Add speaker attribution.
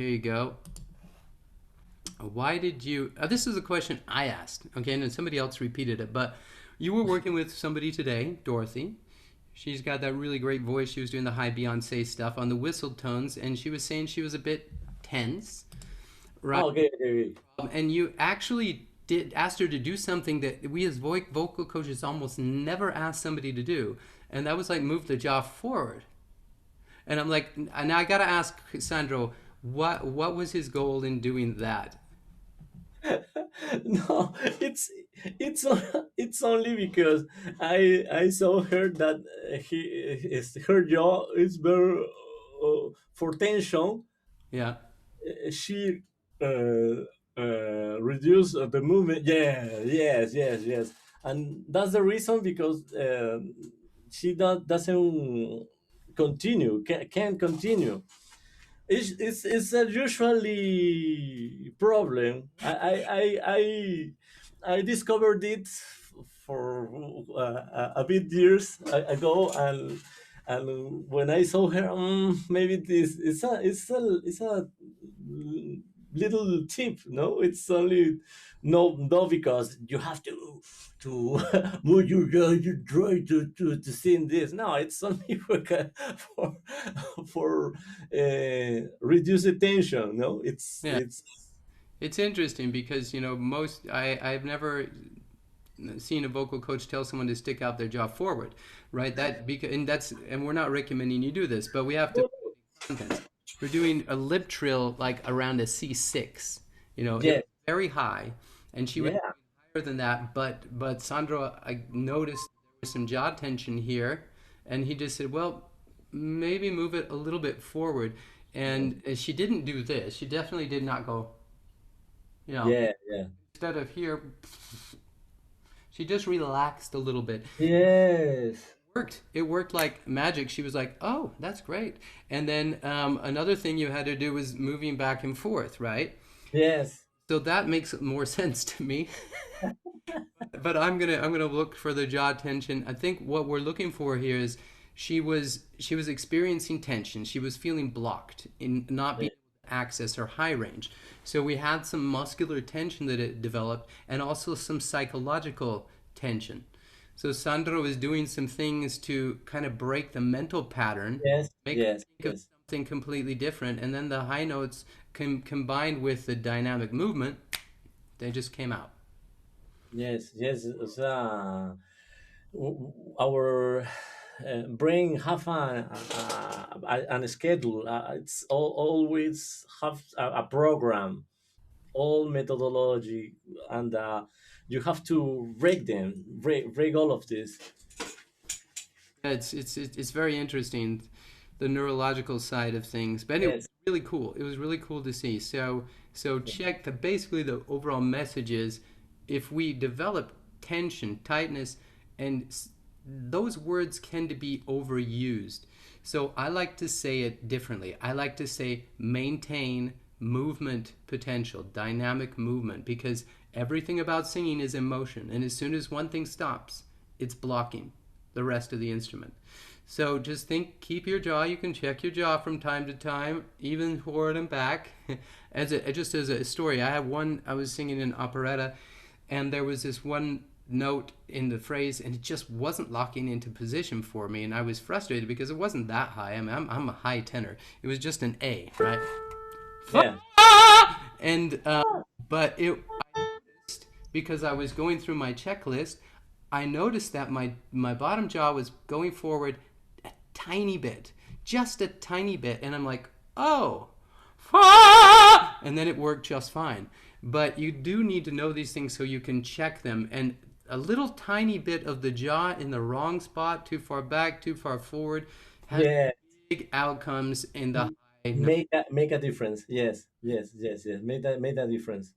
Speaker 1: here you go. Why did you? This is a question I asked, okay, and then somebody else repeated it. But you were working with somebody today, Dorothy. She's got that really great voice. She was doing the high Beyonce stuff on the whistled tones, and she was saying she was a bit tense, right?
Speaker 2: Oh, okay, okay,
Speaker 1: And you actually did asked her to do something that we as vocal coaches almost never ask somebody to do, and that was like move the jaw forward. And I'm like, and I gotta ask Sandro, what was his goal in doing that?
Speaker 2: okay. No, it's only because I saw her that her jaw is very for tension.
Speaker 1: Yeah,
Speaker 2: She reduced the movement. Yeah, yes, yes, yes, and that's the reason because she doesn't continue, can't continue. It's a usually problem. I discovered it for a bit years ago, and when I saw her, maybe this it's a little tip. No, it's only no because you have to move your jaw, you try to sing this. No, it's only for for reduce the tension. No,
Speaker 1: yeah.
Speaker 2: it's
Speaker 1: It's interesting because most I've never seen a vocal coach tell someone to stick out their jaw forward, right? That because and we're not recommending you do this, but we have to context. We're doing a lip trill like around a C6. It
Speaker 2: yeah,
Speaker 1: was very high, and she was
Speaker 2: yeah,
Speaker 1: higher than that. But Sandro, I noticed there was some jaw tension here, and he just said, "Well, maybe move it a little bit forward." And she didn't do this. She definitely did not go, you know,
Speaker 2: yeah, yeah.
Speaker 1: instead of here, she just relaxed a little bit.
Speaker 2: Yes,
Speaker 1: It worked like magic. She was like, "Oh, that's great." And then another thing you had to do was moving back and forth, right?
Speaker 2: yes,
Speaker 1: So that makes more sense to me. But I'm gonna look for the jaw tension. I think what we're looking for here is she was experiencing tension. She was feeling blocked in not
Speaker 2: yeah,
Speaker 1: being able to access her high range. So we had some muscular tension that it developed, and also some psychological tension. So Sandro is doing some things to kind of break the mental pattern,
Speaker 2: yes,
Speaker 1: make her
Speaker 2: yes,
Speaker 1: think of
Speaker 2: yes,
Speaker 1: something completely different, and then the high notes combined with the dynamic movement, they just came out.
Speaker 2: yes, yes. Our brain have a schedule. It's always have a program, all methodology, and you have to break them, break all of this.
Speaker 1: Yeah, it's very interesting, the neurological side of things. But anyway,
Speaker 2: Yes,
Speaker 1: really cool. It was really cool to see. So check the basically the overall message is, if we develop tension, tightness, and those words tend to be overused. So I like to say it differently. I like to say maintain movement potential, dynamic movement, because everything about singing is emotion, and as soon as one thing stops, it's blocking the rest of the instrument. So just think, keep your jaw. You can check your jaw from time to time, even forward and back. Just as a story, I have one. I was singing an operetta, and there was this one note in the phrase, and it just wasn't locking into position for me, and I was frustrated because it wasn't that high. I mean, I'm a high tenor. It was just an A, right?
Speaker 2: yeah,
Speaker 1: And but I noticed, because I was going through my checklist, I noticed that my bottom jaw was going forward a tiny bit, just a tiny bit, and I'm like, oh, and then it worked just fine. But you do need to know these things so you can check them. And a little tiny bit of the jaw in the wrong spot, too far back, too far forward, has
Speaker 2: yeah.
Speaker 1: big outcomes in the high.
Speaker 2: Make a difference. Yes, yes, yes, yes. Make that difference.